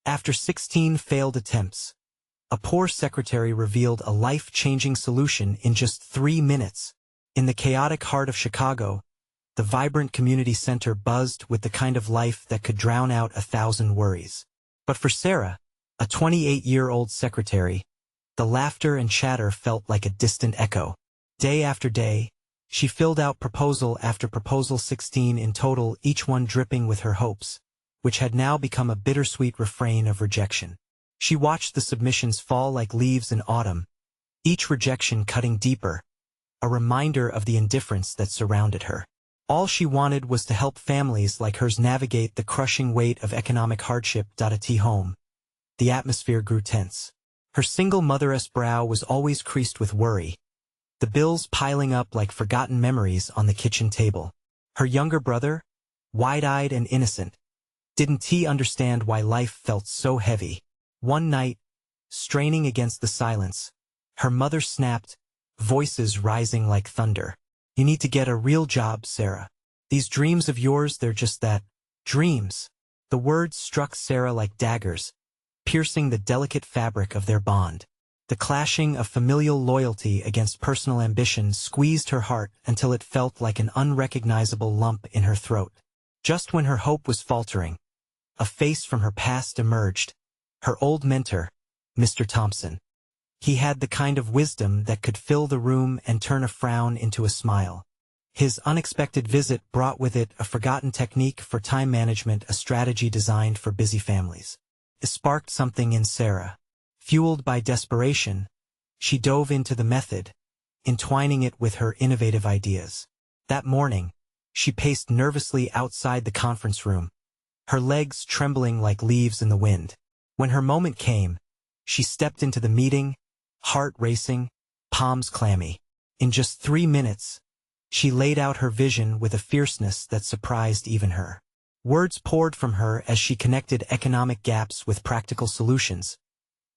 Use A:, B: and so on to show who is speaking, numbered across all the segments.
A: After 16 failed attempts, a poor secretary revealed a life-changing solution in just 3 minutes. In the chaotic heart of Chicago, the vibrant community center buzzed with the kind of life that could drown out 1,000 worries. But for Sarah, a 28-year-old secretary, the laughter and chatter felt like a distant echo. Day after day, she filled out proposal after proposal, 16 in total, each one dripping with her hopes, which had now become a bittersweet refrain of rejection. She watched the submissions fall like leaves in autumn, each rejection cutting deeper, a reminder of the indifference that surrounded her. All she wanted was to help families like hers navigate the crushing weight of economic hardship. At home, the atmosphere grew tense. Her single mother's brow was always creased with worry, the bills piling up like forgotten memories on the kitchen table. Her younger brother, wide-eyed and innocent, didn't he understand why life felt so heavy? One night, straining against the silence, her mother snapped, voices rising like thunder. "You need to get a real job, Sarah. These dreams of yours, they're just that, dreams." The words struck Sarah like daggers, piercing the delicate fabric of their bond. The clashing of familial loyalty against personal ambition squeezed her heart until it felt like an unrecognizable lump in her throat. Just when her hope was faltering, a face from her past emerged. Her old mentor, Mr. Thompson. He had the kind of wisdom that could fill the room and turn a frown into a smile. His unexpected visit brought with it a forgotten technique for time management, a strategy designed for busy families. It sparked something in Sarah. Fueled by desperation, she dove into the method, entwining it with her innovative ideas. That morning, she paced nervously outside the conference room, her legs trembling like leaves in the wind. When her moment came, she stepped into the meeting, heart racing, palms clammy. In just 3 minutes, she laid out her vision with a fierceness that surprised even her. Words poured from her as she connected economic gaps with practical solutions,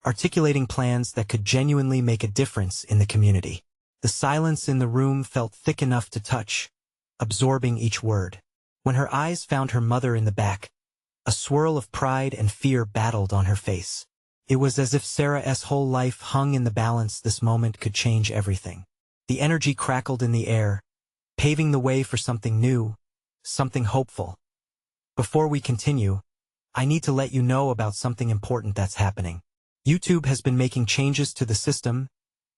A: articulating plans that could genuinely make a difference in the community. The silence in the room felt thick enough to touch, absorbing each word. When her eyes found her mother in the back, a swirl of pride and fear battled on her face. It was as if Sarah's whole life hung in the balance. This moment could change everything. The energy crackled in the air, paving the way for something new, something hopeful. Before we continue, I need to let you know about something important that's happening. YouTube has been making changes to the system,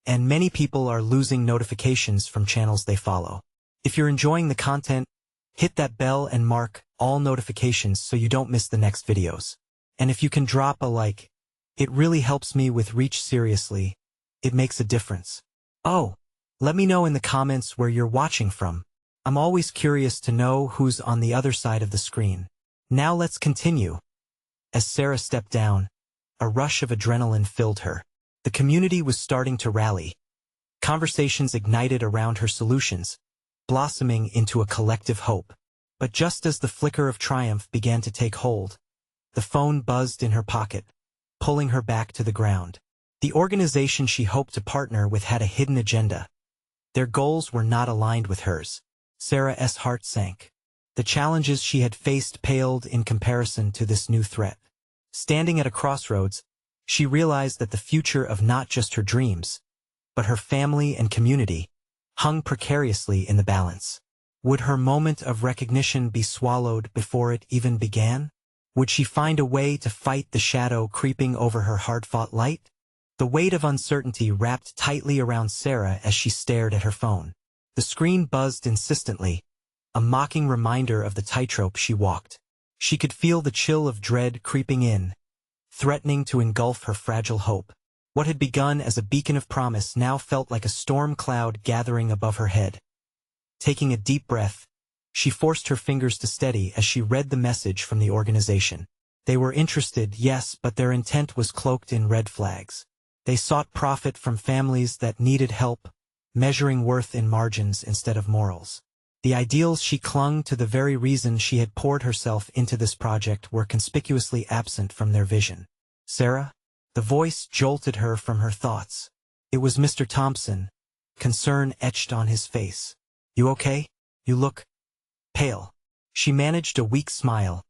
A: and many people are losing notifications from channels they follow. If you're enjoying the content, hit that bell and mark all notifications so you don't miss the next videos. And if you can drop a like, it really helps me with reach. Seriously, it makes a difference. Oh, let me know in the comments where you're watching from. I'm always curious to know who's on the other side of the screen. Now let's continue. As Sarah stepped down, a rush of adrenaline filled her. The community was starting to rally. Conversations ignited around her solutions, blossoming into a collective hope. But just as the flicker of triumph began to take hold, the phone buzzed in her pocket, pulling her back to the ground. The organization she hoped to partner with had a hidden agenda. Their goals were not aligned with hers. Sarah's heart sank. The challenges she had faced paled in comparison to this new threat. Standing at a crossroads, she realized that the future of not just her dreams, but her family and community, hung precariously in the balance. Would her moment of recognition be swallowed before it even began? Would she find a way to fight the shadow creeping over her hard-fought light? The weight of uncertainty wrapped tightly around Sarah as she stared at her phone. The screen buzzed insistently, a mocking reminder of the tightrope she walked. She could feel the chill of dread creeping in, threatening to engulf her fragile hope. What had begun as a beacon of promise now felt like a storm cloud gathering above her head. Taking a deep breath, she forced her fingers to steady as she read the message from the organization. They were interested, yes, but their intent was cloaked in red flags. They sought profit from families that needed help, measuring worth in margins instead of morals. The ideals she clung to, the very reason she had poured herself into this project, were conspicuously absent from their vision. "Sarah?" The voice jolted her from her thoughts. It was Mr. Thompson, concern etched on his face. "You okay? You look pale." She managed a weak smile,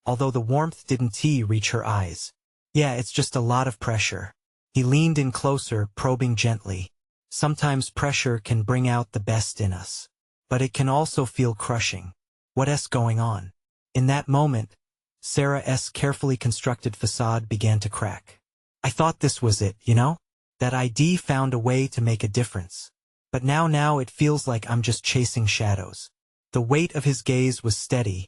A: although the warmth didn't reach her eyes. Yeah, it's just a lot of pressure. He leaned in closer, probing gently. Sometimes pressure can bring out the best in us. But it can also feel crushing. What's going on? In that moment, Sarah's carefully constructed facade began to crack. I thought this was it, you know? That ID found a way to make a difference. But now it feels like I'm just chasing shadows. The weight of his gaze was steady,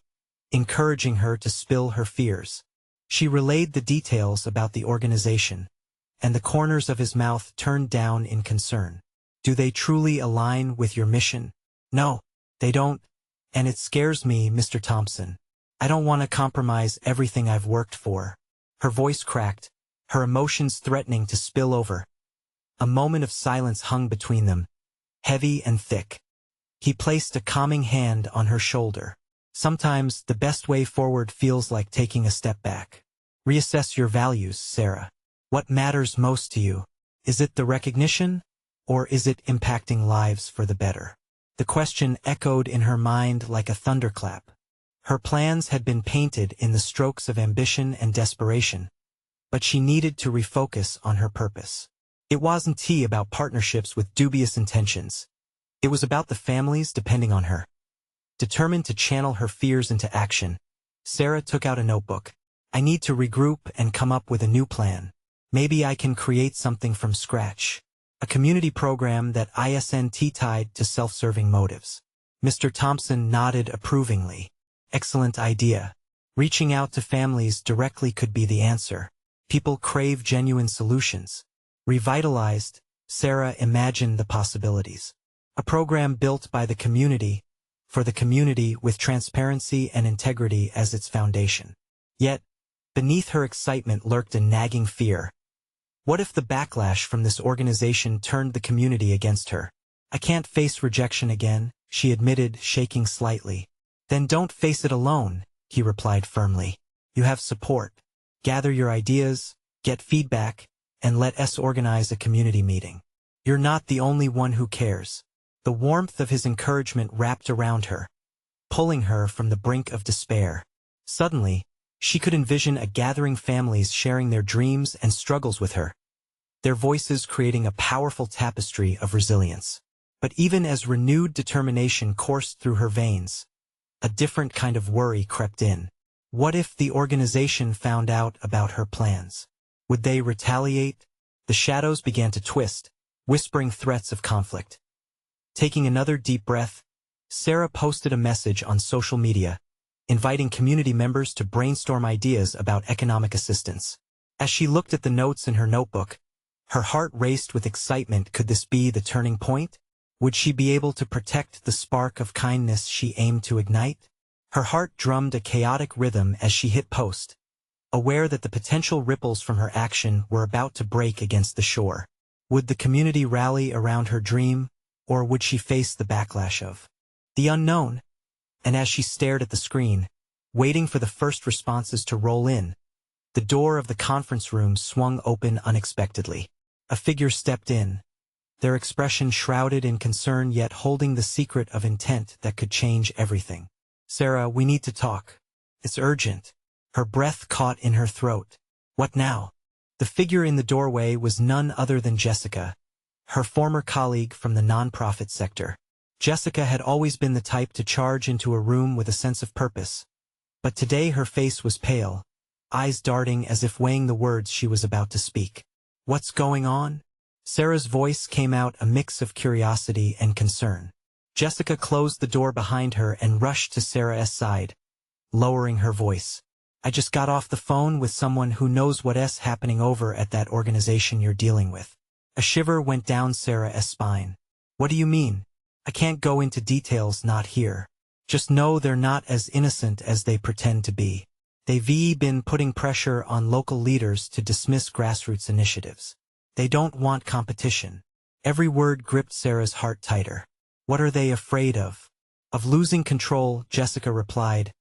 A: encouraging her to spill her fears. She relayed the details about the organization, and the corners of his mouth turned down in concern. Do they truly align with your mission? No, they don't, and it scares me, Mr. Thompson. I don't want to compromise everything I've worked for. Her voice cracked, her emotions threatening to spill over. A moment of silence hung between them, heavy and thick. He placed a calming hand on her shoulder. Sometimes the best way forward feels like taking a step back. Reassess your values, Sarah. What matters most to you? Is it the recognition, or is it impacting lives for the better? The question echoed in her mind like a thunderclap. Her plans had been painted in the strokes of ambition and desperation, but she needed to refocus on her purpose. It wasn't about partnerships with dubious intentions. It was about the families depending on her. Determined to channel her fears into action, Sarah took out a notebook. I need to regroup and come up with a new plan. Maybe I can create something from scratch. A community program that isn't tied to self-serving motives. Mr. Thompson nodded approvingly. Excellent idea. Reaching out to families directly could be the answer. People crave genuine solutions. Revitalized, Sarah imagined the possibilities. A program built by the community, for the community with transparency and integrity as its foundation. Yet, beneath her excitement lurked a nagging fear. What if the backlash from this organization turned the community against her? I can't face rejection again, she admitted, shaking slightly. Then don't face it alone, he replied firmly. You have support. Gather your ideas, get feedback, and let us organize a community meeting. You're not the only one who cares. The warmth of his encouragement wrapped around her, pulling her from the brink of despair. Suddenly, she could envision a gathering families sharing their dreams and struggles with her, their voices creating a powerful tapestry of resilience. But even as renewed determination coursed through her veins, a different kind of worry crept in. What if the organization found out about her plans? Would they retaliate? The shadows began to twist, whispering threats of conflict. Taking another deep breath, Sarah posted a message on social media, inviting community members to brainstorm ideas about economic assistance. As she looked at the notes in her notebook, her heart raced with excitement. Could this be the turning point? Would she be able to protect the spark of kindness she aimed to ignite? Her heart drummed a chaotic rhythm as she hit post, aware that the potential ripples from her action were about to break against the shore. Would the community rally around her dream, or would she face the backlash of the unknown? And as she stared at the screen, waiting for the first responses to roll in, the door of the conference room swung open unexpectedly. A figure stepped in, their expression shrouded in concern yet holding the secret of intent that could change everything. Sarah, we need to talk. It's urgent. Her breath caught in her throat. What now? The figure in the doorway was none other than Jessica, her former colleague from the nonprofit sector. Jessica had always been the type to charge into a room with a sense of purpose. But today her face was pale, eyes darting as if weighing the words she was about to speak. What's going on? Sarah's voice came out a mix of curiosity and concern. Jessica closed the door behind her and rushed to Sarah's side, lowering her voice. I just got off the phone with someone who knows what's happening over at that organization you're dealing with. A shiver went down Sarah's spine. What do you mean? I can't go into details, not here. Just know they're not as innocent as they pretend to be. They've been putting pressure on local leaders to dismiss grassroots initiatives. They don't want competition. Every word gripped Sarah's heart tighter. What are they afraid of? Of losing control, Jessica replied,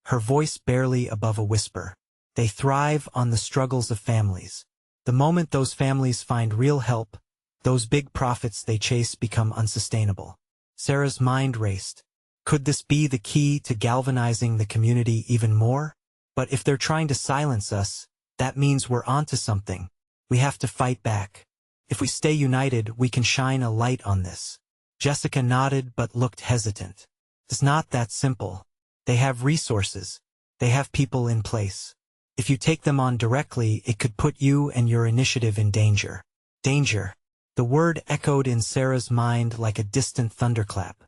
A: her voice barely above a whisper. They thrive on the struggles of families. The moment those families find real help, those big profits they chase become unsustainable. Sarah's mind raced. Could this be the key to galvanizing the community even more? But if they're trying to silence us, That means we're onto something. We have to fight back. If we stay united, we can shine a light on this. Jessica nodded but looked hesitant. It's not that simple. They have resources. They have people in place. If you take them on directly, it could put you and your initiative in danger. Danger. The word echoed in Sarah's mind like a distant thunderclap.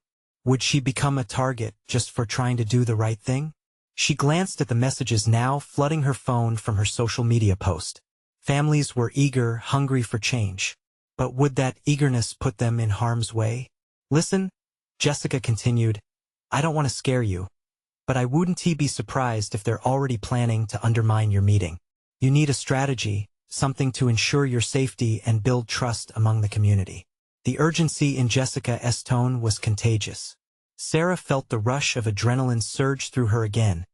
A: Would she become a target just for trying to do the right thing? She glanced at the messages now flooding her phone from her social media post. Families were eager, hungry for change. But would that eagerness put them in harm's way? Listen, Jessica continued, I don't want to scare you, but I wouldn't be surprised if they're already planning to undermine your meeting. You need a strategy, something to ensure your safety and build trust among the community. The urgency in Jessica's tone was contagious. Sarah felt the rush of adrenaline surge through her again,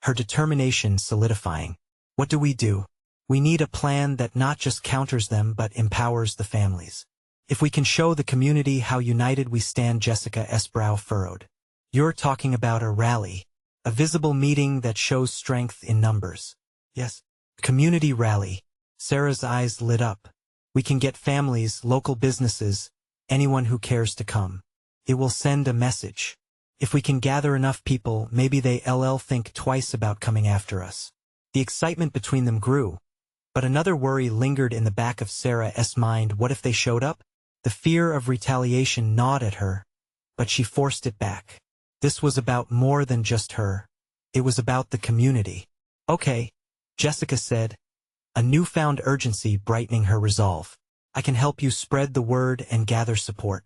A: her determination solidifying. What do? We need a plan that not just counters them but empowers the families. If we can show the community how united we stand, Jessica's brow furrowed. You're talking about a rally, a visible meeting that shows strength in numbers. Yes, community rally. Sarah's eyes lit up. We can get families, local businesses, anyone who cares to come. It will send a message. If we can gather enough people, maybe they'll think twice about coming after us. The excitement between them grew. But another worry lingered in the back of Sarah's mind. What if they showed up? The fear of retaliation gnawed at her, but she forced it back. This was about more than just her. It was about the community. Okay, Jessica said, a newfound urgency brightening her resolve. I can help you spread the word and gather support.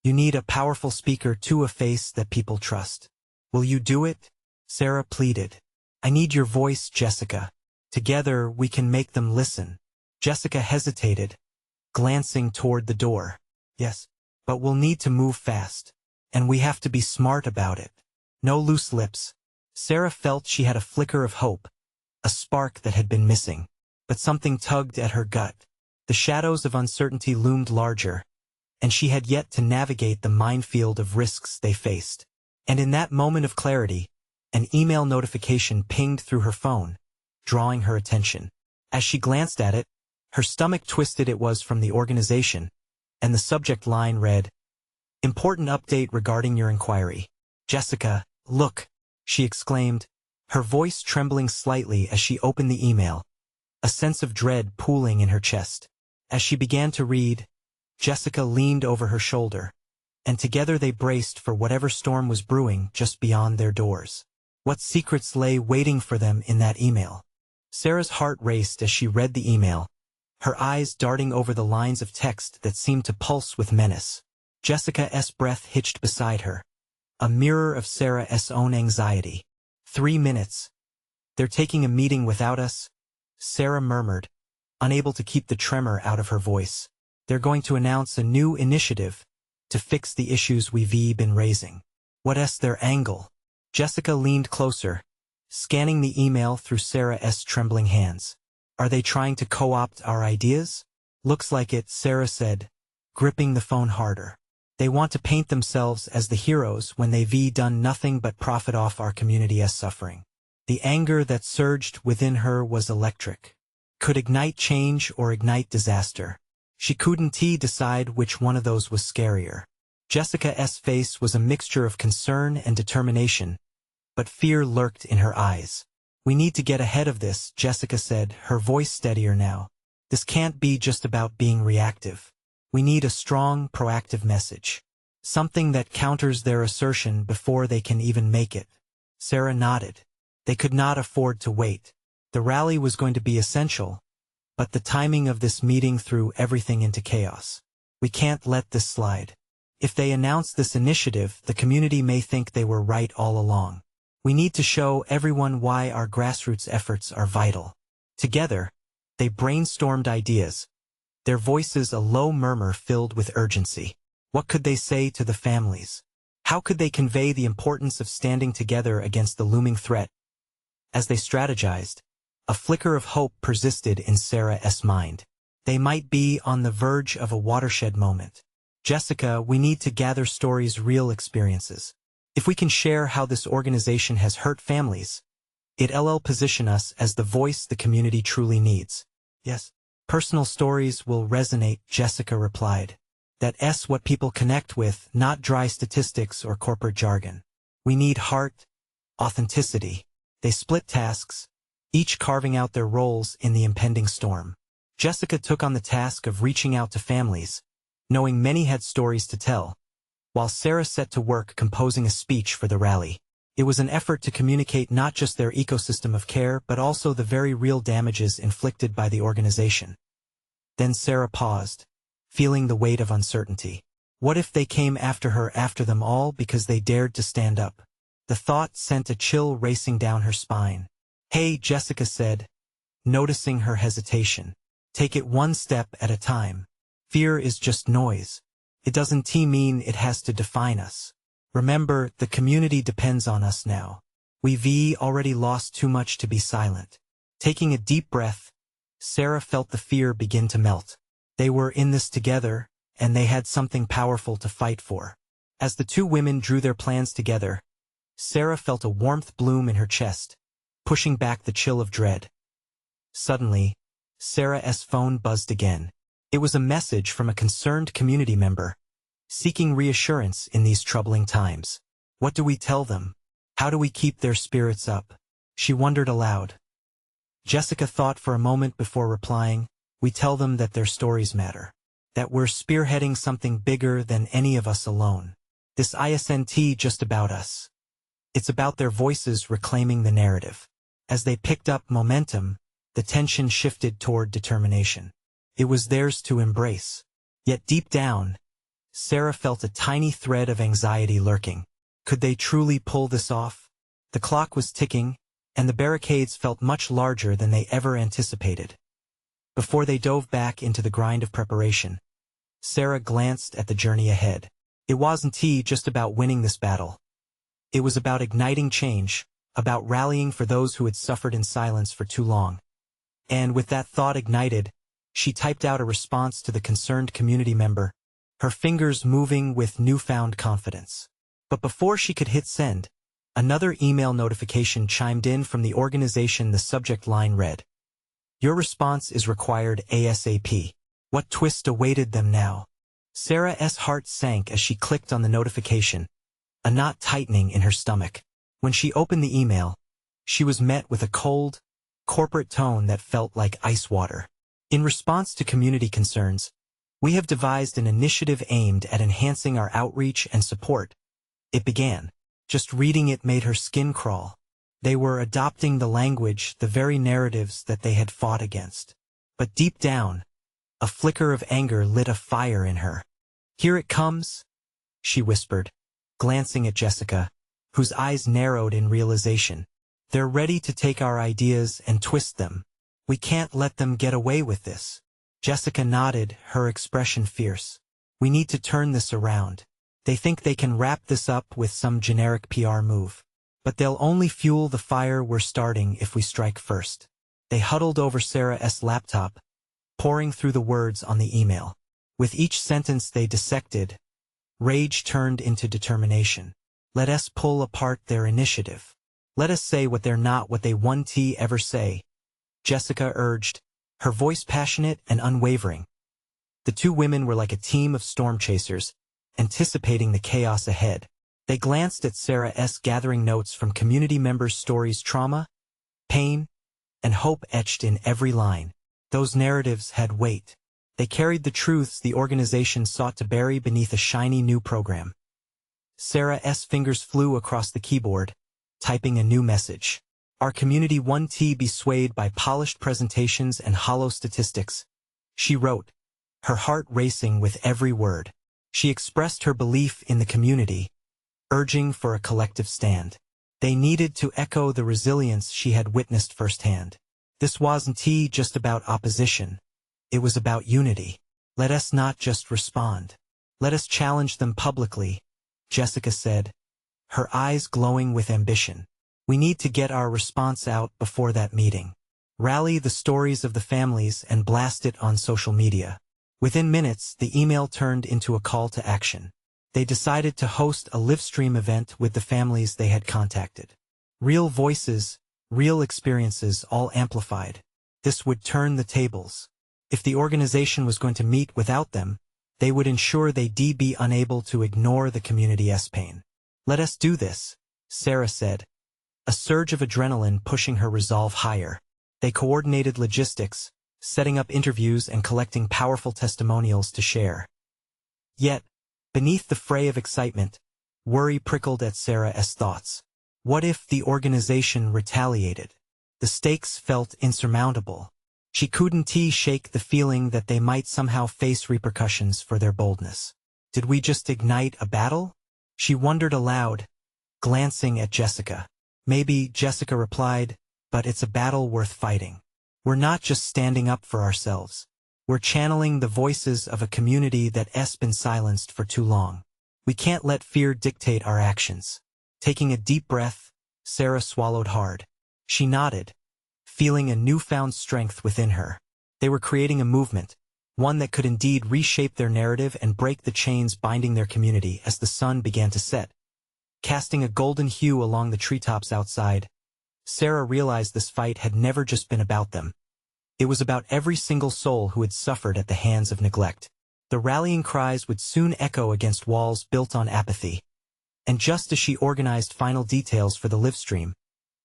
A: You need a powerful speaker too, a face that people trust. Will you do it? Sarah pleaded. I need your voice, Jessica. Together we can make them listen. Jessica hesitated, glancing toward the door. Yes, but we'll need to move fast. And we have to be smart about it. No loose lips. Sarah felt she had a flicker of hope, a spark that had been missing. But something tugged at her gut. The shadows of uncertainty loomed larger, and she had yet to navigate the minefield of risks they faced. And in that moment of clarity, an email notification pinged through her phone, drawing her attention. As she glanced at it, her stomach twisted. It was from the organization, and the subject line read, Important update regarding your inquiry. Jessica, look, she exclaimed, her voice trembling slightly as she opened the email, a sense of dread pooling in her chest. As she began to read, Jessica leaned over her shoulder, and together they braced for whatever storm was brewing just beyond their doors. What secrets lay waiting for them in that email? Sarah's heart raced as she read the email, her eyes darting over the lines of text that seemed to pulse with menace. Jessica's breath hitched beside her, a mirror of Sarah's own anxiety. 3 minutes. They're taking a meeting without us? Sarah murmured, unable to keep the tremor out of her voice. They're going to announce a new initiative to fix the issues we've been raising. What's their angle? Jessica leaned closer, scanning the email through Sarah's trembling hands. Are they trying to co-opt our ideas? Looks like it, Sarah said, gripping the phone harder. They want to paint themselves as the heroes when they've done nothing but profit off our community's suffering. The anger that surged within her was electric. Could ignite change or ignite disaster. She couldn't decide which one of those was scarier. Jessica's face was a mixture of concern and determination, but fear lurked in her eyes. We need to get ahead of this, Jessica said, her voice steadier now. This can't be just about being reactive. We need a strong, proactive message. Something that counters their assertion before they can even make it. Sarah nodded. They could not afford to wait. The rally was going to be essential, but the timing of this meeting threw everything into chaos. We can't let this slide. If they announce this initiative, the community may think they were right all along. We need to show everyone why our grassroots efforts are vital. Together, they brainstormed ideas, their voices a low murmur filled with urgency. What could they say to the families? How could they convey the importance of standing together against the looming threat? As they strategized, a flicker of hope persisted in Sarah's mind. They might be on the verge of a watershed moment. Jessica, we need to gather stories, real experiences. If we can share how this organization has hurt families, It'll position us as the voice the community truly needs. Yes. Personal stories will resonate, Jessica replied. That's what people connect with, not dry statistics or corporate jargon. We need heart, authenticity. They split tasks, each carving out their roles in the impending storm. Jessica took on the task of reaching out to families, knowing many had stories to tell, while Sarah set to work composing a speech for the rally. It was an effort to communicate not just their ecosystem of care but also the very real damages inflicted by the organization. Then Sarah paused, feeling the weight of uncertainty. What if they came after her after them all because they dared to stand up? The thought sent a chill racing down her spine. Hey, Jessica said, noticing her hesitation. Take it one step at a time. Fear is just noise. It doesn't mean it has to define us. Remember, the community depends on us now. We've already lost too much to be silent. Taking a deep breath, Sarah felt the fear begin to melt. They were in this together, and they had something powerful to fight for. As the two women drew their plans together, Sarah felt a warmth bloom in her chest, pushing back the chill of dread. Suddenly, Sarah's phone buzzed again. It was a message from a concerned community member, seeking reassurance in these troubling times. What do we tell them? How do we keep their spirits up? She wondered aloud. Jessica thought for a moment before replying. We tell them that their stories matter, that we're spearheading something bigger than any of us alone. This isn't just about us. It's about their voices reclaiming the narrative. As they picked up momentum, the tension shifted toward determination. It was theirs to embrace. Yet deep down, Sarah felt a tiny thread of anxiety lurking. Could they truly pull this off? The clock was ticking, and the barricades felt much larger than they ever anticipated. Before they dove back into the grind of preparation, Sarah glanced at the journey ahead. It wasn't just about winning this battle. It was about igniting change, about rallying for those who had suffered in silence for too long. And with that thought ignited, she typed out a response to the concerned community member, her fingers moving with newfound confidence. But before she could hit send, another email notification chimed in from the organization. The subject line read, "Your response is required ASAP." What twist awaited them now? Sarah's heart sank as she clicked on the notification, a knot tightening in her stomach. When she opened the email, she was met with a cold, corporate tone that felt like ice water. In response to community concerns, we have devised an initiative aimed at enhancing our outreach and support. It began. Just reading it made her skin crawl. They were adopting the language, the very narratives that they had fought against. But deep down, a flicker of anger lit a fire in her. "Here it comes," she whispered, glancing at Jessica, whose eyes narrowed in realization. "They're ready to take our ideas and twist them. We can't let them get away with this." Jessica nodded, her expression fierce. "We need to turn this around. They think they can wrap this up with some generic PR move. But they'll only fuel the fire we're starting if we strike first." They huddled over Sarah's laptop, pouring through the words on the email. With each sentence they dissected, rage turned into determination. Let us pull apart their initiative. Let us say what they're not what they won't ever say, Jessica urged, her voice passionate and unwavering. The two women were like a team of storm chasers, anticipating the chaos ahead. They glanced at Sarah's gathering notes from community members' stories, trauma, pain, and hope etched in every line. Those narratives had weight. They carried the truths the organization sought to bury beneath a shiny new program. Sarah's fingers flew across the keyboard, typing a new message. Our community won't be swayed by polished presentations and hollow statistics, she wrote, her heart racing with every word. She expressed her belief in the community, urging for a collective stand. They needed to echo the resilience she had witnessed firsthand. This wasn't just about opposition. It was about unity. Let us not just respond. Let us challenge them publicly, Jessica said, her eyes glowing with ambition. We need to get our response out before that meeting. Rally the stories of the families and blast it on social media. Within minutes, the email turned into a call to action. They decided to host a live stream event with the families they had contacted. Real voices, real experiences all amplified. This would turn the tables. If the organization was going to meet without them, they would ensure they'd be unable to ignore the community's pain. "Let us do this," Sarah said, a surge of adrenaline pushing her resolve higher. They coordinated logistics, setting up interviews and collecting powerful testimonials to share. Yet, beneath the fray of excitement, worry prickled at Sarah's thoughts. What if the organization retaliated? The stakes felt insurmountable. She couldn't shake the feeling that they might somehow face repercussions for their boldness. Did we just ignite a battle? She wondered aloud, glancing at Jessica. Maybe, Jessica replied, but it's a battle worth fighting. We're not just standing up for ourselves. We're channeling the voices of a community that's been silenced for too long. We can't let fear dictate our actions. Taking a deep breath, Sarah swallowed hard. She nodded, feeling a newfound strength within her. They were creating a movement, one that could indeed reshape their narrative and break the chains binding their community as the sun began to set. Casting a golden hue along the treetops outside, Sarah realized this fight had never just been about them. It was about every single soul who had suffered at the hands of neglect. The rallying cries would soon echo against walls built on apathy. And just as she organized final details for the livestream,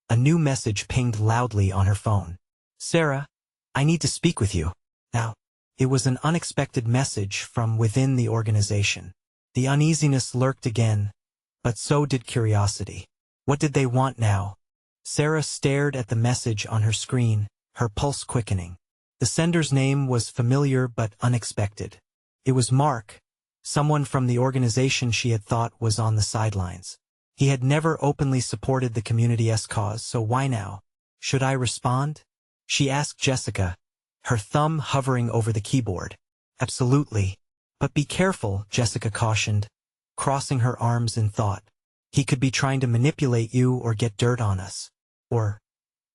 A: a new message pinged loudly on her phone. "Sarah, I need to speak with you." Now, it was an unexpected message from within the organization. The uneasiness lurked again, but so did curiosity. What did they want now? Sarah stared at the message on her screen, her pulse quickening. The sender's name was familiar but unexpected. It was Mark, someone from the organization she had thought was on the sidelines. He had never openly supported the community's cause, so why now? "Should I respond?" she asked Jessica, her thumb hovering over the keyboard. "Absolutely. But be careful," Jessica cautioned, crossing her arms in thought. "He could be trying to manipulate you or get dirt on us. Or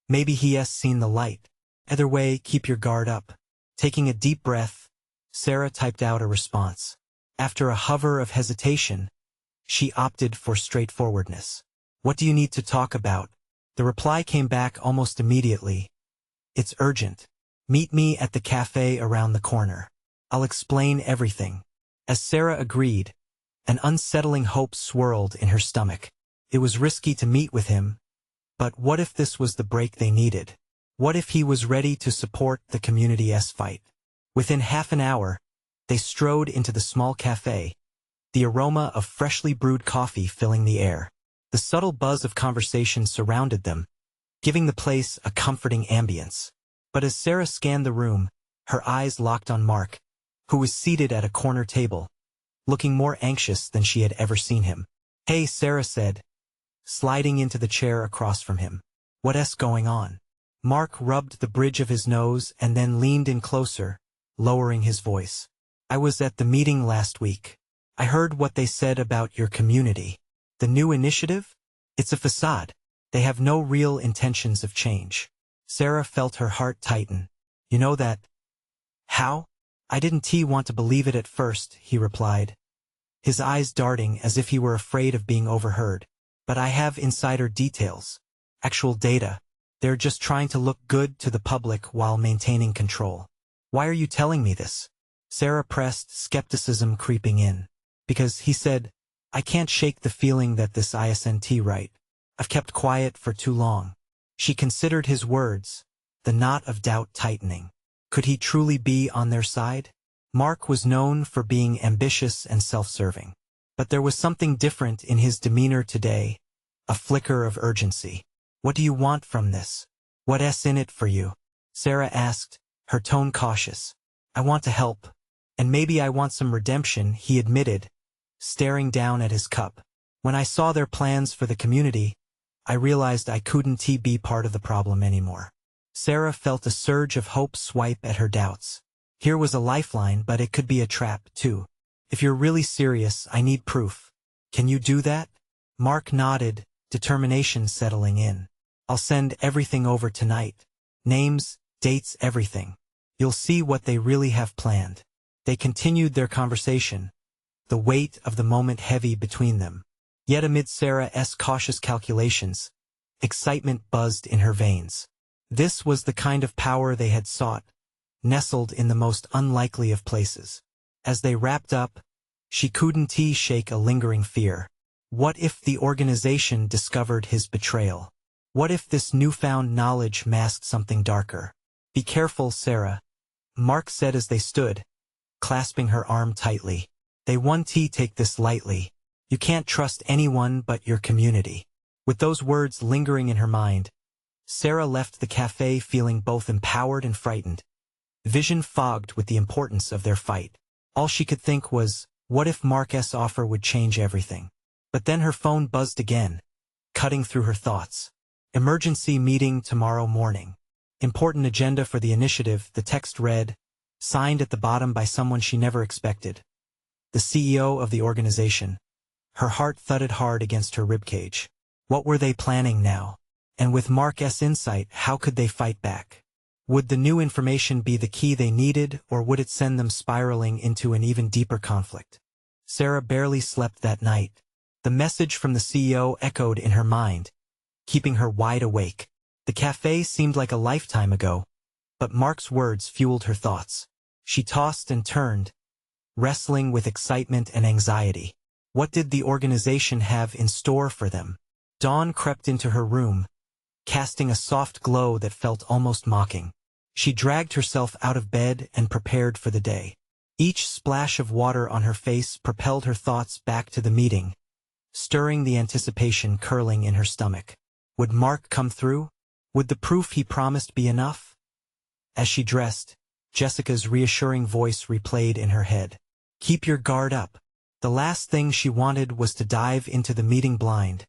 A: maybe he has seen the light. Either way, keep your guard up." Taking a deep breath, Sarah typed out a response. After a hover of hesitation, she opted for straightforwardness. "What do you need to talk about?" The reply came back almost immediately. "It's urgent. Meet me at the cafe around the corner. I'll explain everything." As Sarah agreed, an unsettling hope swirled in her stomach. It was risky to meet with him, but what if this was the break they needed? What if he was ready to support the community's fight? Within half an hour, they strode into the small cafe, the aroma of freshly brewed coffee filling the air. The subtle buzz of conversation surrounded them, giving the place a comforting ambience. But as Sarah scanned the room, her eyes locked on Mark, who was seated at a corner table, looking more anxious than she had ever seen him. "Hey," Sarah said, sliding into the chair across from him. "What's going on?" Mark rubbed the bridge of his nose and then leaned in closer, lowering his voice. "I was at the meeting last week. I heard what they said about your community. The new initiative? It's a facade. They have no real intentions of change." Sarah felt her heart tighten. "You know that?" "How?" "I didn't want to believe it at first," he replied, his eyes darting as if he were afraid of being overheard. "But I have insider details. Actual data. They're just trying to look good to the public while maintaining control." "Why are you telling me this?" Sarah pressed, skepticism creeping in. "Because," he said, "I can't shake the feeling that this isn't right. I've kept quiet for too long." She considered his words, the knot of doubt tightening. Could he truly be on their side? Mark was known for being ambitious and self-serving. But there was something different in his demeanor today, a flicker of urgency. "What do you want from this? What's in it for you?" Sarah asked, her tone cautious. "I want to help. And maybe I want some redemption," he admitted, staring down at his cup. "When I saw their plans for the community, I realized I couldn't be part of the problem anymore." Sarah felt a surge of hope swipe at her doubts. Here was a lifeline, but it could be a trap, too. "If you're really serious, I need proof. Can you do that?" Mark nodded, determination settling in. "I'll send everything over tonight. Names, dates, everything. You'll see what they really have planned." They continued their conversation, the weight of the moment heavy between them. Yet amid Sarah's cautious calculations, Excitement buzzed in her veins. This was the kind of power they had sought, nestled in the most unlikely of places. As they wrapped up, she couldn't shake a lingering fear. What if the organization discovered his betrayal? What if this newfound knowledge masked something darker? Be careful, Sarah, Mark said as they stood, clasping her arm tightly. They won't take this lightly. You can't trust anyone but your community. With those words lingering in her mind, Sarah left the cafe feeling both empowered and frightened, vision fogged with the importance of their fight. All she could think was, what if Mark's offer would change everything? But then her phone buzzed again, cutting through her thoughts. Emergency meeting tomorrow morning. Important agenda for the initiative, the text read, signed at the bottom by someone she never expected. The CEO of the organization. Her heart thudded hard against her ribcage. What were they planning now? And with Mark's insight, how could they fight back? Would the new information be the key they needed, or would it send them spiraling into an even deeper conflict? Sarah barely slept that night. The message from the CEO echoed in her mind, keeping her wide awake. The cafe seemed like a lifetime ago, but Mark's words fueled her thoughts. She tossed and turned, wrestling with excitement and anxiety. What did the organization have in store for them? Dawn crept into her room, casting a soft glow that felt almost mocking. She dragged herself out of bed and prepared for the day. Each splash of water on her face propelled her thoughts back to the meeting, stirring the anticipation curling in her stomach. Would Mark come through? Would the proof he promised be enough? As she dressed, Jessica's reassuring voice replayed in her head. Keep your guard up. The last thing she wanted was to dive into the meeting blind,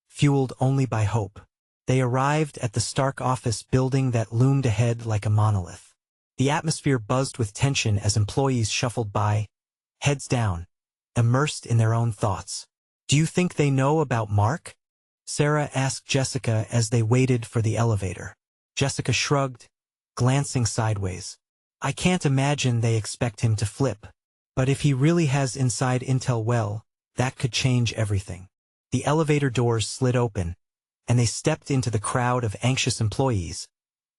A: fueled only by hope. They arrived at the stark office building that loomed ahead like a monolith. The atmosphere buzzed with tension as employees shuffled by, heads down, immersed in their own thoughts. Do you think they know about Mark? Sarah asked Jessica as they waited for the elevator. Jessica shrugged, glancing sideways. I can't imagine they expect him to flip. But if he really has inside intel, well, that could change everything. The elevator doors slid open, and they stepped into the crowd of anxious employees,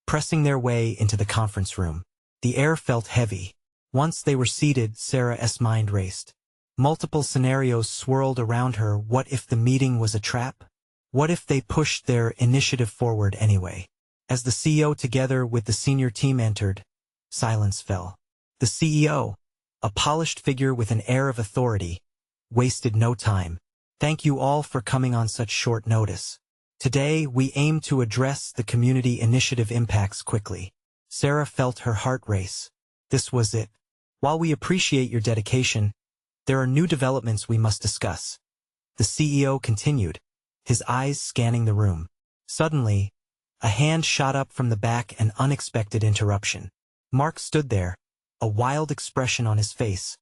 A: pressing their way into the conference room. The air felt heavy. Once they were seated, Sarah's mind raced. Multiple scenarios swirled around her. What if the meeting was a trap? What if they pushed their initiative forward anyway? As the CEO together with the senior team entered, silence fell. The CEO, a polished figure with an air of authority, wasted no time. Thank you all for coming on such short notice. Today, we aim to address the community initiative impacts quickly. Sarah felt her heart race. This was it. While we appreciate your dedication, there are new developments we must discuss. The CEO continued, his eyes scanning the room. Suddenly, a hand shot up from the back, an unexpected interruption. Mark stood there, a wild expression on his face,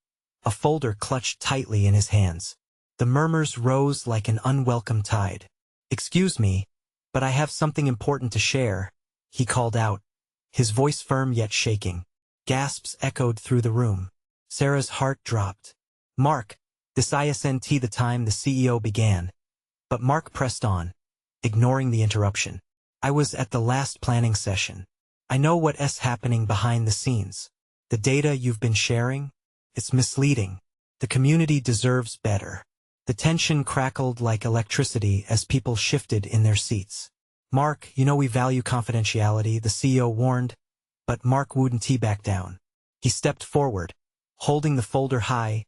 A: a folder clutched tightly in his hands. The murmurs rose like an unwelcome tide. Excuse me, but I have something important to share, he called out, his voice firm yet shaking. Gasps echoed through the room. Sarah's heart dropped. Mark, this isn't the time, the CEO began. But Mark pressed on, ignoring the interruption. I was at the last planning session. I know what's happening behind the scenes. The data you've been sharing? It's misleading. The community deserves better. The tension crackled like electricity as people shifted in their seats. Mark, you know we value confidentiality, the CEO warned, but Mark wouldn't back down. He stepped forward, holding the folder high,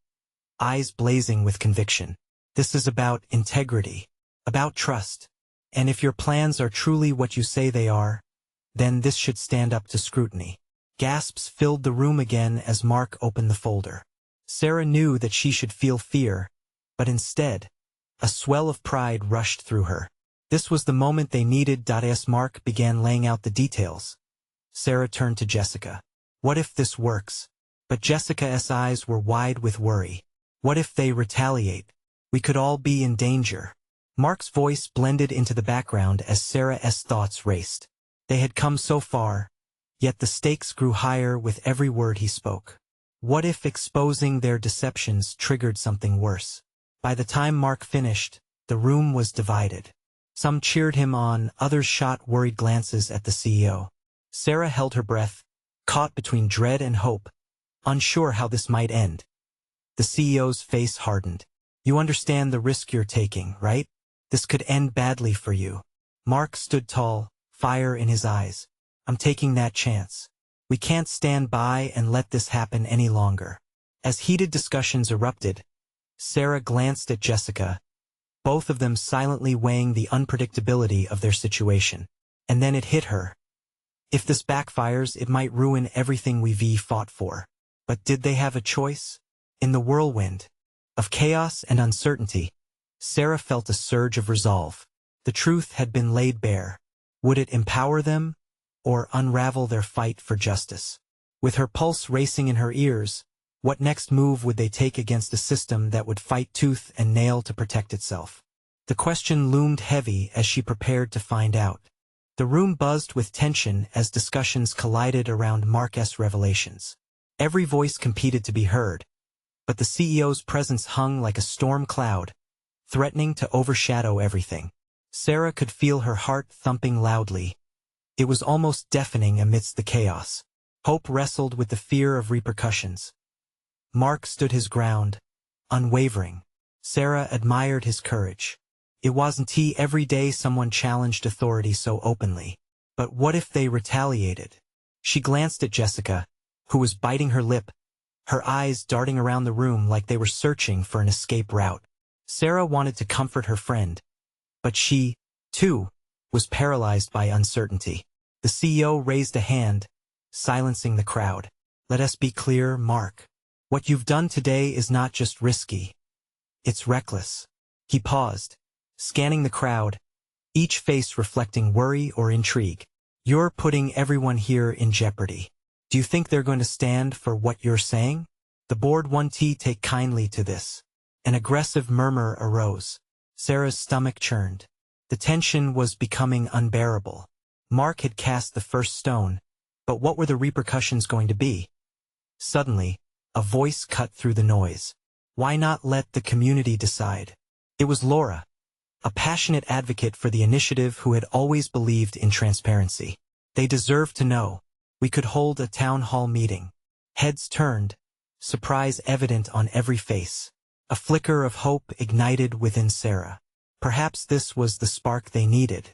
A: eyes blazing with conviction. This is about integrity, about trust. And if your plans are truly what you say they are, then this should stand up to scrutiny. Gasps filled the room again as Mark opened the folder. Sarah knew that she should feel fear, but instead, a swell of pride rushed through her. This was the moment they needed. As Mark began laying out the details, Sarah turned to Jessica. What if this works? But Jessica's eyes were wide with worry. What if they retaliate? We could all be in danger. Mark's voice blended into the background as Sarah's thoughts raced. They had come so far, yet the stakes grew higher with every word he spoke. What if exposing their deceptions triggered something worse? By the time Mark finished, the room was divided. Some cheered him on, others shot worried glances at the CEO. Sarah held her breath, caught between dread and hope, unsure how this might end. The CEO's face hardened. You understand the risk you're taking, right? This could end badly for you. Mark stood tall, fire in his eyes. I'm taking that chance. We can't stand by and let this happen any longer. As heated discussions erupted, Sarah glanced at Jessica, both of them silently weighing the unpredictability of their situation. And then it hit her. If this backfires, it might ruin everything we've fought for. But did they have a choice? In the whirlwind of chaos and uncertainty, Sarah felt a surge of resolve. The truth had been laid bare. Would it empower them, or unravel their fight for justice? With her pulse racing in her ears, what next move would they take against a system that would fight tooth and nail to protect itself? The question loomed heavy as she prepared to find out. The room buzzed with tension as discussions collided around Mark's revelations. Every voice competed to be heard, but the CEO's presence hung like a storm cloud, threatening to overshadow everything. Sarah could feel her heart thumping loudly. It was almost deafening amidst the chaos. Hope wrestled with the fear of repercussions. Mark stood his ground, unwavering. Sarah admired his courage. It wasn't every day someone challenged authority so openly. But what if they retaliated? She glanced at Jessica, who was biting her lip, her eyes darting around the room like they were searching for an escape route. Sarah wanted to comfort her friend, but she, too, was paralyzed by uncertainty. The CEO raised a hand, silencing the crowd. Let us be clear, Mark. What you've done today is not just risky. It's reckless. He paused, scanning the crowd, each face reflecting worry or intrigue. You're putting everyone here in jeopardy. Do you think they're going to stand for what you're saying? The board won't take kindly to this. An aggressive murmur arose. Sarah's stomach churned. The tension was becoming unbearable. Mark had cast the first stone, but what were the repercussions going to be? Suddenly, a voice cut through the noise. Why not let the community decide? It was Laura, a passionate advocate for the initiative who had always believed in transparency. They deserved to know. We could hold a town hall meeting. Heads turned, surprise evident on every face. A flicker of hope ignited within Sarah. Perhaps this was the spark they needed.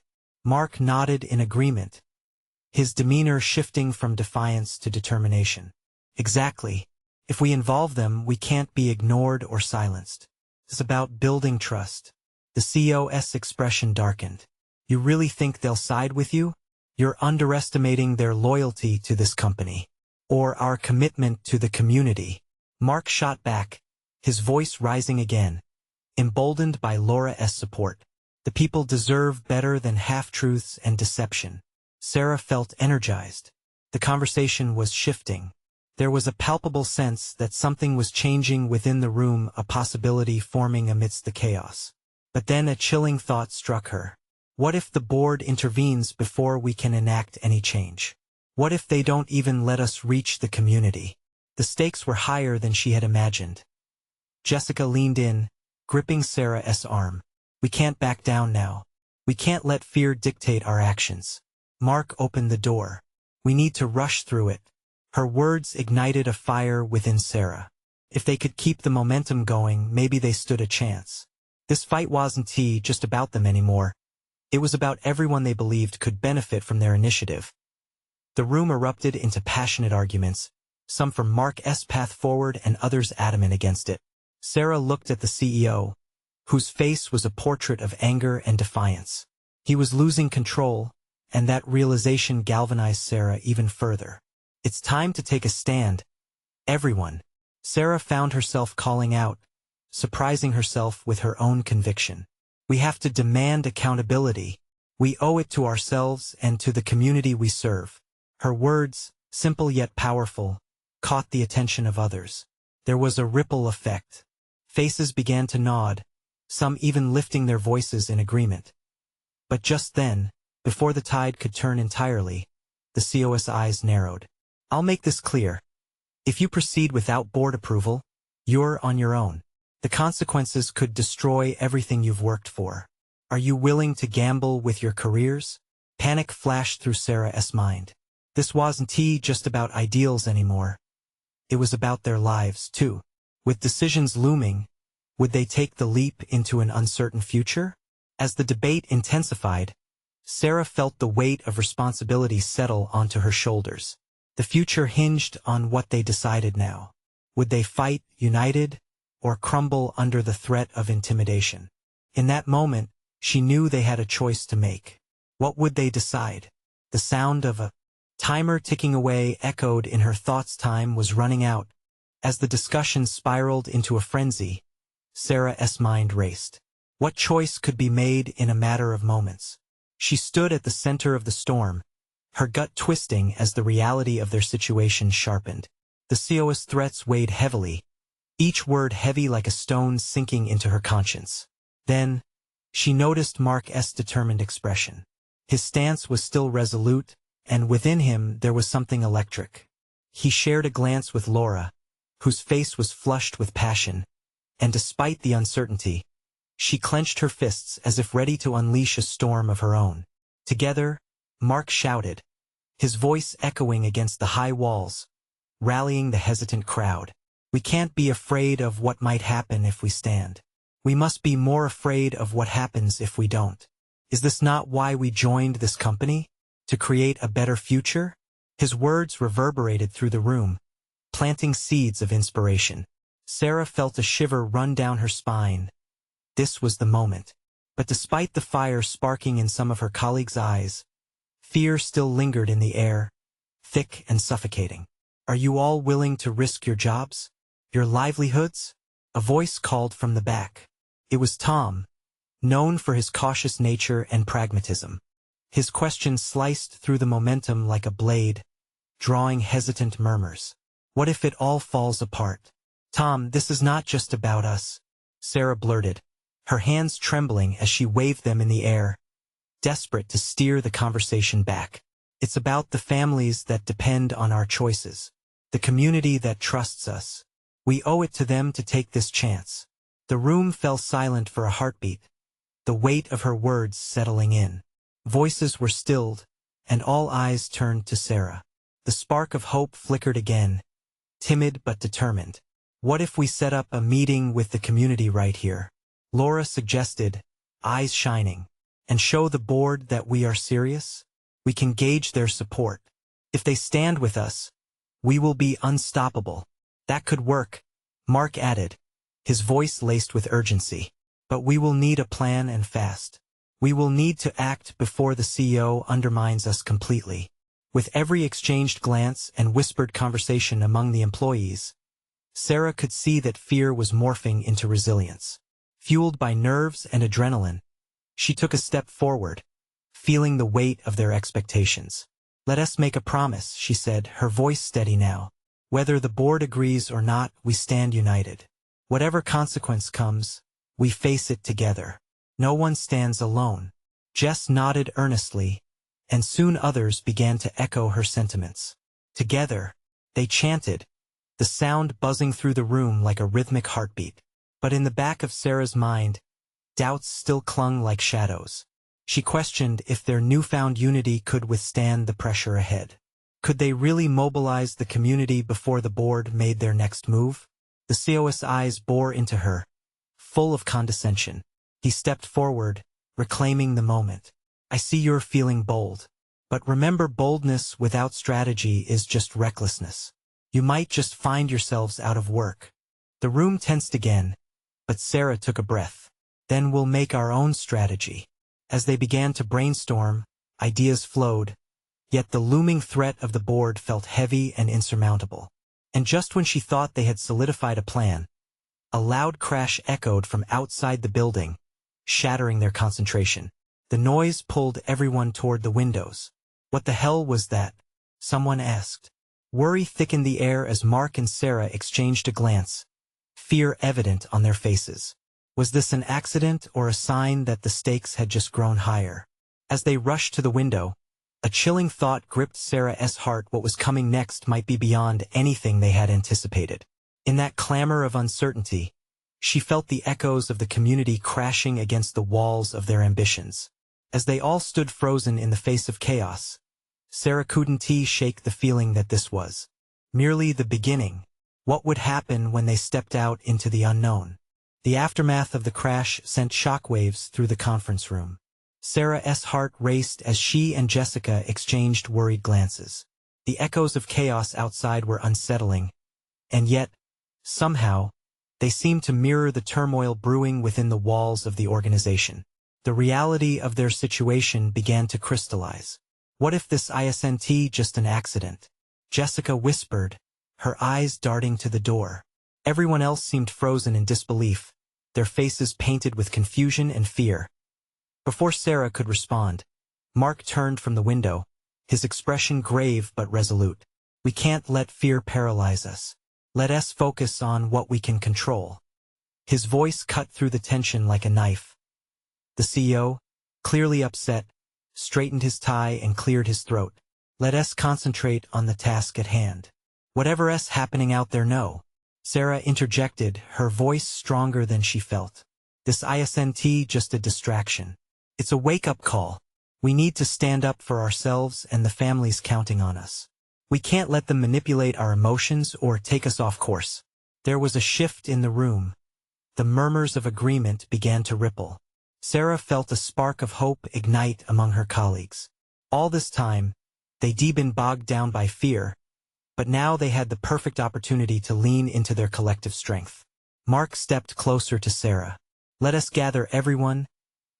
A: Mark nodded in agreement, his demeanor shifting from defiance to determination. Exactly. If we involve them, we can't be ignored or silenced. It's about building trust. The CEO's expression darkened. You really think they'll side with you? You're underestimating their loyalty to this company, or our commitment to the community. Mark shot back, his voice rising again, emboldened by Laura's support. The people deserve better than half-truths and deception. Sarah felt energized. The conversation was shifting. There was a palpable sense that something was changing within the room, a possibility forming amidst the chaos. But then a chilling thought struck her. What if the board intervenes before we can enact any change? What if they don't even let us reach the community? The stakes were higher than she had imagined. Jessica leaned in, gripping Sarah's arm. We can't back down now. We can't let fear dictate our actions. Mark opened the door. We need to rush through it. Her words ignited a fire within Sarah. If they could keep the momentum going, maybe they stood a chance. This fight wasn't just about them anymore. It was about everyone they believed could benefit from their initiative. The room erupted into passionate arguments, some for Mark's path forward and others adamant against it. Sarah looked at the CEO, whose face was a portrait of anger and defiance. He was losing control, and that realization galvanized Sarah even further. It's time to take a stand. Everyone. Sarah found herself calling out, surprising herself with her own conviction. We have to demand accountability. We owe it to ourselves and to the community we serve. Her words, simple yet powerful, caught the attention of others. There was a ripple effect. Faces began to nod, some even lifting their voices in agreement. But just then, before the tide could turn entirely, the CO's eyes narrowed. I'll make this clear. If you proceed without board approval, you're on your own. The consequences could destroy everything you've worked for. Are you willing to gamble with your careers? Panic flashed through Sarah's mind. This wasn't just about ideals anymore. It was about their lives, too. With decisions looming, would they take the leap into an uncertain future? As the debate intensified, Sarah felt the weight of responsibility settle onto her shoulders. The future hinged on what they decided now. Would they fight, united, or crumble under the threat of intimidation? In that moment, she knew they had a choice to make. What would they decide? The sound of a timer ticking away echoed in her thoughts. Time was running out. As the discussion spiraled into a frenzy, Sarah's mind raced. What choice could be made in a matter of moments? She stood at the center of the storm, her gut twisting as the reality of their situation sharpened. The CO's threats weighed heavily, each word heavy like a stone sinking into her conscience. Then, she noticed Mark's determined expression. His stance was still resolute, and within him there was something electric. He shared a glance with Laura, whose face was flushed with passion, and despite the uncertainty, she clenched her fists as if ready to unleash a storm of her own. Together, Mark shouted, his voice echoing against the high walls, rallying the hesitant crowd. We can't be afraid of what might happen if we stand. We must be more afraid of what happens if we don't. Is this not why we joined this company? To create a better future? His words reverberated through the room, planting seeds of inspiration. Sarah felt a shiver run down her spine. This was the moment. But despite the fire sparking in some of her colleagues' eyes, fear still lingered in the air, thick and suffocating. Are you all willing to risk your jobs? Your livelihoods? A voice called from the back. It was Tom, known for his cautious nature and pragmatism. His question sliced through the momentum like a blade, drawing hesitant murmurs. What if it all falls apart? Tom, this is not just about us, Sarah blurted, her hands trembling as she waved them in the air, desperate to steer the conversation back. It's about the families that depend on our choices, the community that trusts us. We owe it to them to take this chance. The room fell silent for a heartbeat, the weight of her words settling in. Voices were stilled, and all eyes turned to Sarah. The spark of hope flickered again, timid but determined. What if we set up a meeting with the community right here? Laura suggested, eyes shining. And show the board that we are serious? We can gauge their support. If they stand with us, we will be unstoppable. That could work, Mark added, his voice laced with urgency. But we will need a plan and fast. We will need to act before the CEO undermines us completely. With every exchanged glance and whispered conversation among the employees, Sarah could see that fear was morphing into resilience. Fueled by nerves and adrenaline, she took a step forward, feeling the weight of their expectations. Let us make a promise, she said, her voice steady now. Whether the board agrees or not, we stand united. Whatever consequence comes, we face it together. No one stands alone. Jess nodded earnestly, and soon others began to echo her sentiments. Together, they chanted, the sound buzzing through the room like a rhythmic heartbeat. But in the back of Sarah's mind, doubts still clung like shadows. She questioned if their newfound unity could withstand the pressure ahead. Could they really mobilize the community before the board made their next move? The CO's eyes bore into her, full of condescension. He stepped forward, reclaiming the moment. I see you're feeling bold. But remember, boldness without strategy is just recklessness. You might just find yourselves out of work. The room tensed again, but Sarah took a breath. Then we'll make our own strategy. As they began to brainstorm, ideas flowed, yet the looming threat of the board felt heavy and insurmountable. And just when she thought they had solidified a plan, a loud crash echoed from outside the building, shattering their concentration. The noise pulled everyone toward the windows. What the hell was that? Someone asked. Worry thickened the air as Mark and Sarah exchanged a glance, fear evident on their faces. Was this an accident or a sign that the stakes had just grown higher? As they rushed to the window, a chilling thought gripped Sarah's heart. What was coming next might be beyond anything they had anticipated. In that clamor of uncertainty, She felt the echoes of the community crashing against the walls of their ambitions. As they all stood frozen in the face of chaos, Sarah couldn't shake the feeling that this was merely the beginning. What would happen when they stepped out into the unknown? The aftermath of the crash sent shockwaves through the conference room. Sarah's heart raced as she and Jessica exchanged worried glances. The echoes of chaos outside were unsettling, and yet, somehow, they seemed to mirror the turmoil brewing within the walls of the organization. The reality of their situation began to crystallize. What if this isn't just an accident? Jessica whispered, her eyes darting to the door. Everyone else seemed frozen in disbelief, their faces painted with confusion and fear. Before Sarah could respond, Mark turned from the window, his expression grave but resolute. We can't let fear paralyze us. Let us focus on what we can control. His voice cut through the tension like a knife. The CEO, clearly upset, straightened his tie and cleared his throat. Let us concentrate on the task at hand. Whatever's happening out there, no. Sarah interjected, her voice stronger than she felt. This isn't just a distraction. It's a wake-up call. We need to stand up for ourselves and the families counting on us. We can't let them manipulate our emotions or take us off course. There was a shift in the room. The murmurs of agreement began to ripple. Sarah felt a spark of hope ignite among her colleagues. All this time, they'd been bogged down by fear, but now they had the perfect opportunity to lean into their collective strength. Mark stepped closer to Sarah. Let us gather everyone,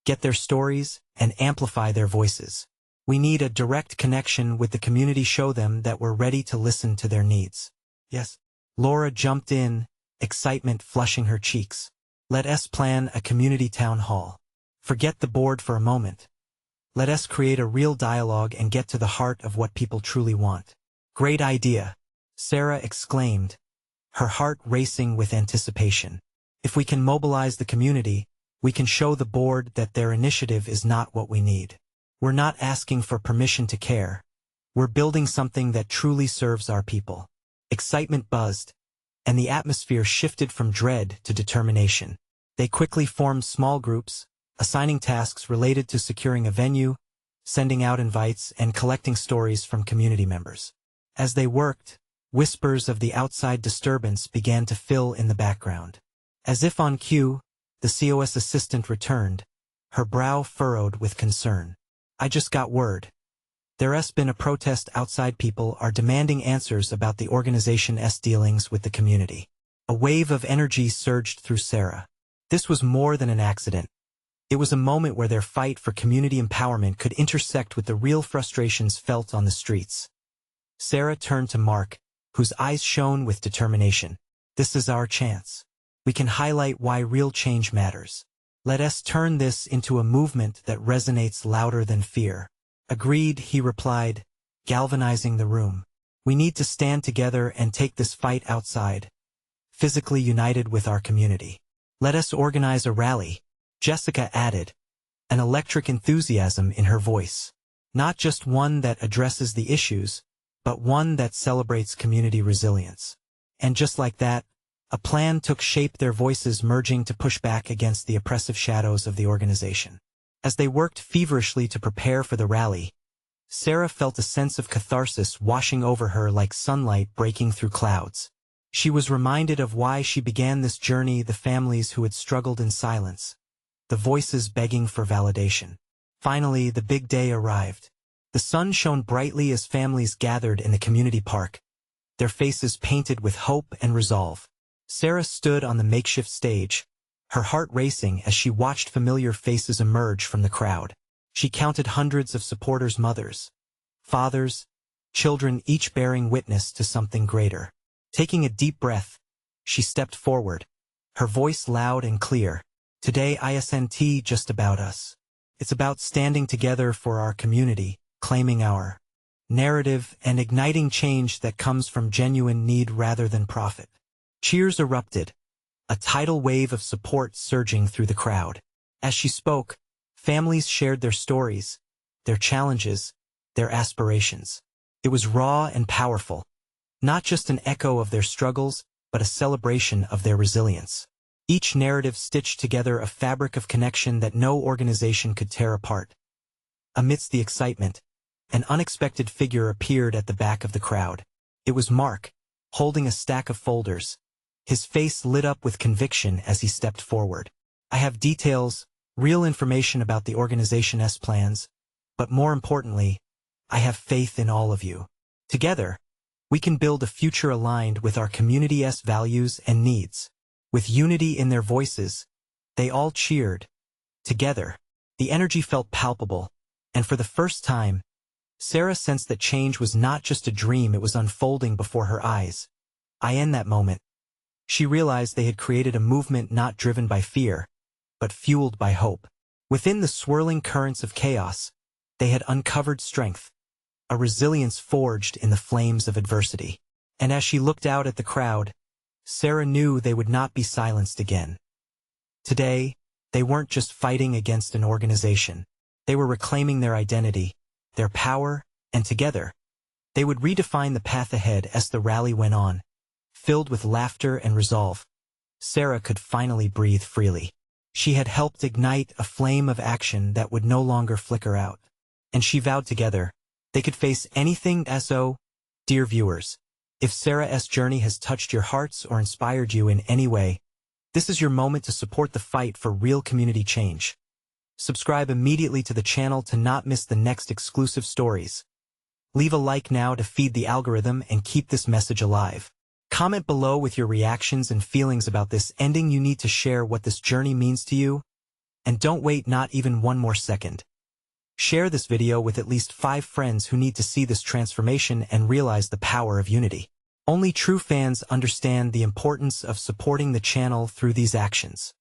A: get their stories, and amplify their voices. We need a direct connection with the community, show them that we're ready to listen to their needs. Yes. Laura jumped in, excitement flushing her cheeks. Let us plan a community town hall. Forget the board for a moment. Let us create a real dialogue and get to the heart of what people truly want. Great idea, Sarah exclaimed, her heart racing with anticipation. If we can mobilize the community, we can show the board that their initiative is not what we need. We're not asking for permission to care. We're building something that truly serves our people. Excitement buzzed, and the atmosphere shifted from dread to determination. They quickly formed small groups, assigning tasks related to securing a venue, sending out invites, and collecting stories from community members. As they worked, whispers of the outside disturbance began to fill in the background. As if on cue, the COS assistant returned, her brow furrowed with concern. I just got word. There's been a protest outside. People are demanding answers about the organization's dealings with the community. A wave of energy surged through Sarah. This was more than an accident. It was a moment where their fight for community empowerment could intersect with the real frustrations felt on the streets. Sarah turned to Mark, whose eyes shone with determination. This is our chance. We can highlight why real change matters. Let us turn this into a movement that resonates louder than fear. Agreed, he replied, galvanizing the room. We need to stand together and take this fight outside, physically united with our community. Let us organize a rally, Jessica added, an electric enthusiasm in her voice. Not just one that addresses the issues, but one that celebrates community resilience. And just like that, a plan took shape, their voices merging to push back against the oppressive shadows of the organization. As they worked feverishly to prepare for the rally, Sarah felt a sense of catharsis washing over her like sunlight breaking through clouds. She was reminded of why she began this journey, the families who had struggled in silence, the voices begging for validation. Finally, the big day arrived. The sun shone brightly as families gathered in the community park, their faces painted with hope and resolve. Sarah stood on the makeshift stage, her heart racing as she watched familiar faces emerge from the crowd. She counted hundreds of supporters, mothers, fathers, children, each bearing witness to something greater. Taking a deep breath, she stepped forward, her voice loud and clear. Today isn't just about us. It's about standing together for our community, claiming our narrative, and igniting change that comes from genuine need rather than profit. Cheers erupted, a tidal wave of support surging through the crowd. As she spoke, families shared their stories, their challenges, their aspirations. It was raw and powerful, not just an echo of their struggles, but a celebration of their resilience. each narrative stitched together a fabric of connection that no organization could tear apart. Amidst the excitement, an unexpected figure appeared at the back of the crowd. It was Mark, holding a stack of folders. His face lit up with conviction as he stepped forward. I have details, real information about the organization's plans, but more importantly, I have faith in all of you. Together, we can build a future aligned with our community's values and needs. With unity in their voices, they all cheered. Together, the energy felt palpable, and for the first time, Sarah sensed that change was not just a dream, it was unfolding before her eyes. In that moment, she realized they had created a movement not driven by fear, but fueled by hope. Within the swirling currents of chaos, they had uncovered strength, a resilience forged in the flames of adversity. And as she looked out at the crowd, Sarah knew they would not be silenced again. Today, they weren't just fighting against an organization. They were reclaiming their identity, their power, and together, they would redefine the path ahead. As the rally went on, filled with laughter and resolve, Sarah could finally breathe freely. She had helped ignite a flame of action that would no longer flicker out. And she vowed together, they could face anything. So, dear viewers, if Sarah's journey has touched your hearts or inspired you in any way, this is your moment to support the fight for real community change. Subscribe immediately to the channel to not miss the next exclusive stories. Leave a like now to feed the algorithm and keep this message alive. Comment below with your reactions and feelings about this ending. You need to share what this journey means to you. And don't wait not even one more second. Share this video with at least 5 friends who need to see this transformation and realize the power of unity. Only true fans understand the importance of supporting the channel through these actions.